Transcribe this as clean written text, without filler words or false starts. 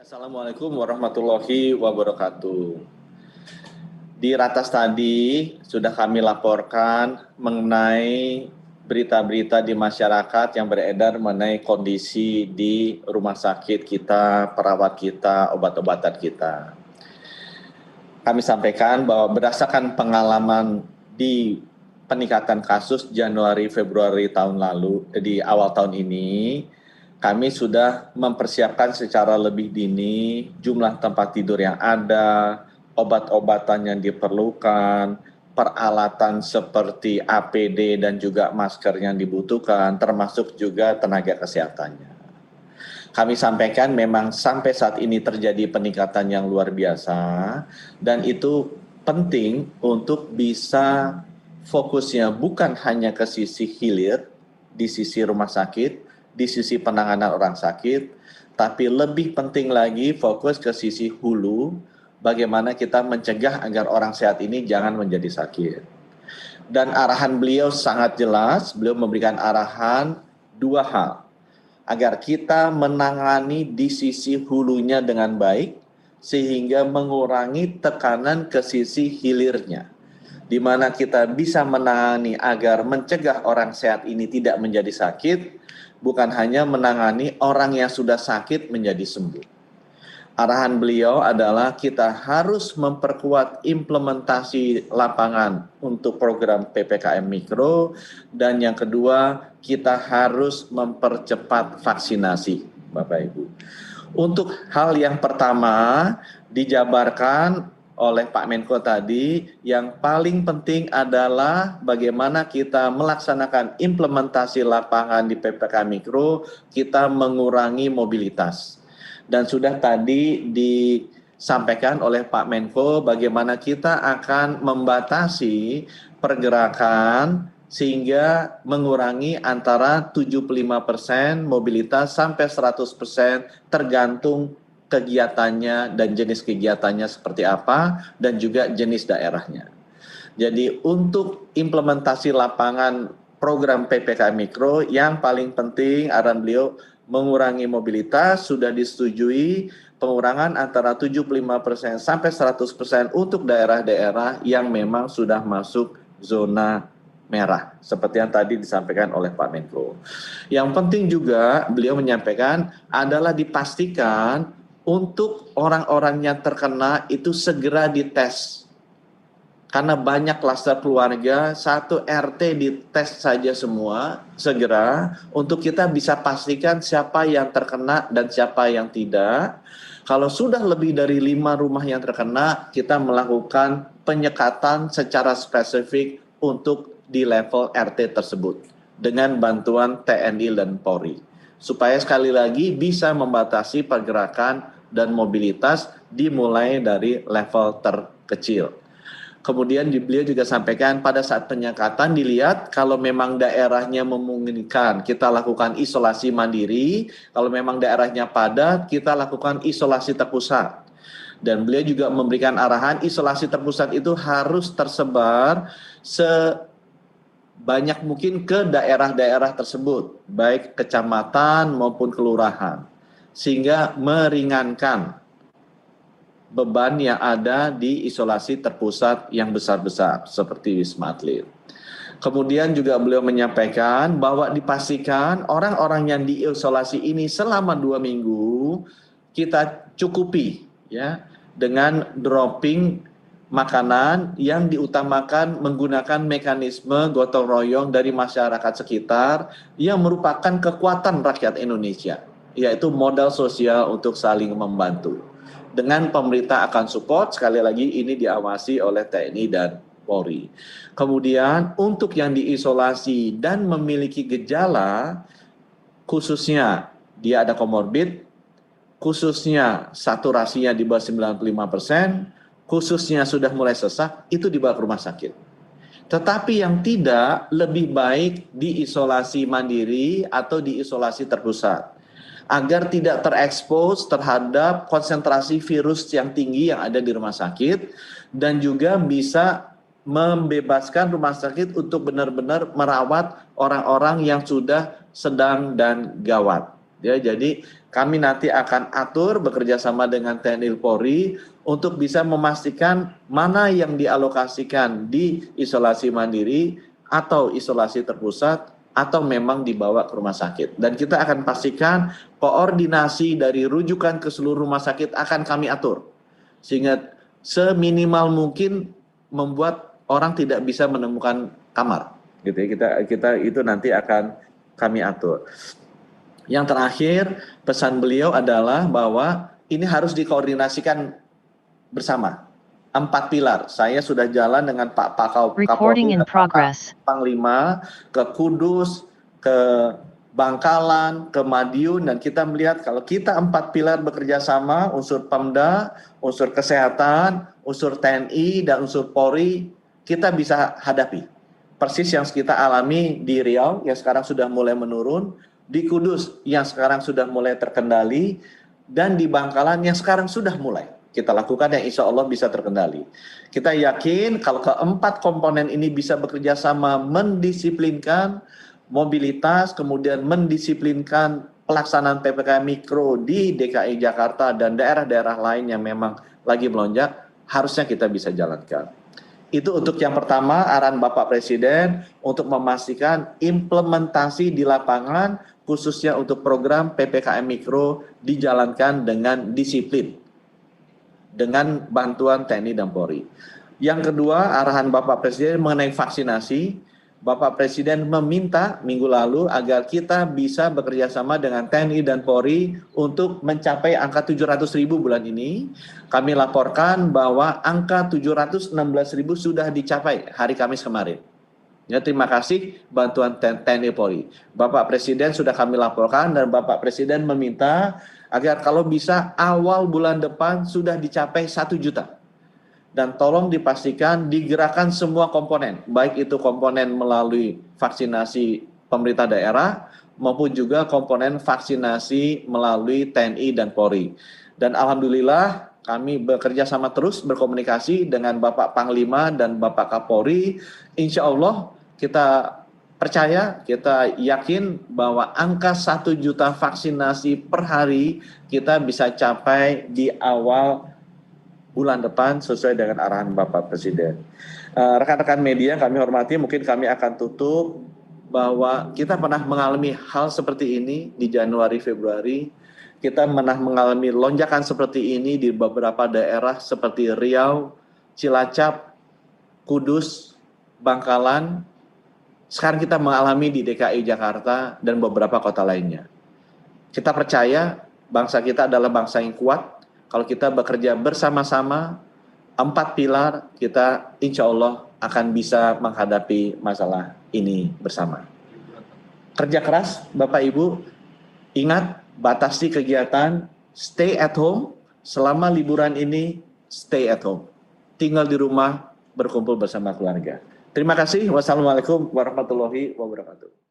Assalamualaikum warahmatullahi wabarakatuh. Di ratas tadi sudah kami laporkan mengenai berita-berita di masyarakat yang beredar mengenai kondisi di rumah sakit kita, perawat kita, obat-obatan kita. Kami sampaikan bahwa berdasarkan pengalaman di peningkatan kasus Januari-Februari tahun lalu, di awal tahun ini, kami sudah mempersiapkan secara lebih dini jumlah tempat tidur yang ada, obat-obatan yang diperlukan, peralatan seperti APD dan juga masker yang dibutuhkan, termasuk juga tenaga kesehatannya. Kami sampaikan memang sampai saat ini terjadi peningkatan yang luar biasa dan itu penting untuk bisa fokusnya bukan hanya ke sisi hilir, di sisi rumah sakit, di sisi penanganan orang sakit, tapi lebih penting lagi fokus ke sisi hulu, bagaimana kita mencegah agar orang sehat ini jangan menjadi sakit. Dan arahan beliau sangat jelas, beliau memberikan arahan dua hal, agar kita menangani di sisi hulunya dengan baik, sehingga mengurangi tekanan ke sisi hilirnya, di mana kita bisa menangani agar mencegah orang sehat ini tidak menjadi sakit, bukan hanya menangani orang yang sudah sakit menjadi sembuh. Arahan beliau adalah kita harus memperkuat implementasi lapangan untuk program PPKM Mikro, dan yang kedua kita harus mempercepat vaksinasi, Bapak Ibu. Untuk hal yang pertama dijabarkan oleh Pak Menko tadi, yang paling penting adalah bagaimana kita melaksanakan implementasi lapangan di PPKM Mikro, kita mengurangi mobilitas. Dan sudah tadi disampaikan oleh Pak Menko bagaimana kita akan membatasi pergerakan sehingga mengurangi antara 75% mobilitas sampai 100% tergantung kegiatannya dan jenis kegiatannya seperti apa dan juga jenis daerahnya. Jadi untuk implementasi lapangan program PPKM Mikro yang paling penting arahan beliau mengurangi mobilitas, sudah disetujui pengurangan antara 75% sampai 100% untuk daerah-daerah yang memang sudah masuk zona merah, seperti yang tadi disampaikan oleh Pak Menko. Yang penting juga beliau menyampaikan adalah dipastikan untuk orang-orang yang terkena itu segera dites. Karena banyak klaster keluarga, satu RT dites saja semua segera untuk kita bisa pastikan siapa yang terkena dan siapa yang tidak. Kalau sudah lebih dari 5 rumah yang terkena, kita melakukan penyekatan secara spesifik untuk di level RT tersebut dengan bantuan TNI dan Polri. Supaya sekali lagi bisa membatasi pergerakan dan mobilitas dimulai dari level terkecil. Kemudian beliau juga sampaikan pada saat penyekatan dilihat kalau memang daerahnya memungkinkan kita lakukan isolasi mandiri, kalau memang daerahnya padat kita lakukan isolasi terpusat. Dan beliau juga memberikan arahan isolasi terpusat itu harus tersebar sebanyak mungkin ke daerah-daerah tersebut, baik kecamatan maupun kelurahan, sehingga meringankan beban yang ada di isolasi terpusat yang besar-besar seperti Wisma Atlet. Kemudian juga beliau menyampaikan bahwa dipastikan orang-orang yang diisolasi ini selama 2 minggu kita cukupi ya dengan dropping makanan yang diutamakan menggunakan mekanisme gotong royong dari masyarakat sekitar yang merupakan kekuatan rakyat Indonesia, yaitu modal sosial untuk saling membantu. Dengan pemerintah akan support, sekali lagi ini diawasi oleh TNI dan Polri. Kemudian untuk yang diisolasi dan memiliki gejala, khususnya dia ada komorbid, khususnya saturasinya di bawah 95%, khususnya sudah mulai sesak, itu dibawa ke rumah sakit. Tetapi yang tidak, lebih baik diisolasi mandiri atau diisolasi terpusat, agar tidak terekspos terhadap konsentrasi virus yang tinggi yang ada di rumah sakit, dan juga bisa membebaskan rumah sakit untuk benar-benar merawat orang-orang yang sudah sedang dan gawat. Ya, jadi kami nanti akan atur bekerja sama dengan TNI Polri untuk bisa memastikan mana yang dialokasikan di isolasi mandiri atau isolasi terpusat atau memang dibawa ke rumah sakit. Dan kita akan pastikan koordinasi dari rujukan ke seluruh rumah sakit akan kami atur. Sehingga seminimal mungkin membuat orang tidak bisa menemukan kamar. Gitu ya. Kita itu nanti akan kami atur. Yang terakhir, pesan beliau adalah bahwa ini harus dikoordinasikan bersama. 4 pilar. Saya sudah jalan dengan Pak Kapolri dan Pak Panglima ke Kudus, ke Bangkalan, ke Madiun, dan kita melihat kalau kita 4 pilar bekerja sama, unsur Pemda, unsur kesehatan, unsur TNI, dan unsur Polri, kita bisa hadapi. Persis yang kita alami di Riau yang sekarang sudah mulai menurun, di Kudus yang sekarang sudah mulai terkendali, dan di Bangkalan yang sekarang sudah mulai kita lakukan yang insya Allah bisa terkendali. Kita yakin kalau keempat komponen ini bisa bekerja sama mendisiplinkan mobilitas, kemudian mendisiplinkan pelaksanaan PPKM Mikro di DKI Jakarta dan daerah-daerah lain yang memang lagi melonjak, harusnya kita bisa jalankan. Itu untuk yang pertama, arahan Bapak Presiden untuk memastikan implementasi di lapangan, khususnya untuk program PPKM Mikro dijalankan dengan disiplin, dengan bantuan TNI dan Polri. Yang kedua, arahan Bapak Presiden mengenai vaksinasi. Bapak Presiden meminta minggu lalu agar kita bisa bekerja sama dengan TNI dan Polri untuk mencapai angka 700.000 bulan ini. Kami laporkan bahwa angka 716.000 sudah dicapai hari Kamis kemarin. Ya, terima kasih bantuan TNI Polri. Bapak Presiden sudah kami laporkan dan Bapak Presiden meminta agar kalau bisa awal bulan depan sudah dicapai 1 juta. Dan tolong dipastikan digerakkan semua komponen, baik itu komponen melalui vaksinasi pemerintah daerah maupun juga komponen vaksinasi melalui TNI dan Polri. Dan alhamdulillah kami bekerja sama terus berkomunikasi dengan Bapak Panglima dan Bapak Kapolri. Insya Allah kita percaya, kita yakin bahwa angka 1 juta vaksinasi per hari kita bisa capai di awal bulan depan sesuai dengan arahan Bapak Presiden. Rekan-rekan media kami hormati, mungkin kami akan tutup bahwa kita pernah mengalami hal seperti ini di Januari, Februari. Kita pernah mengalami lonjakan seperti ini di beberapa daerah seperti Riau, Cilacap, Kudus, Bangkalan. Sekarang kita mengalami di DKI Jakarta dan beberapa kota lainnya. Kita percaya bangsa kita adalah bangsa yang kuat. Kalau kita bekerja bersama-sama, 4 pilar, kita insya Allah akan bisa menghadapi masalah ini bersama. Kerja keras, Bapak Ibu, ingat batasi kegiatan, stay at home, selama liburan ini stay at home. Tinggal di rumah, berkumpul bersama keluarga. Terima kasih. Wassalamualaikum warahmatullahi wabarakatuh.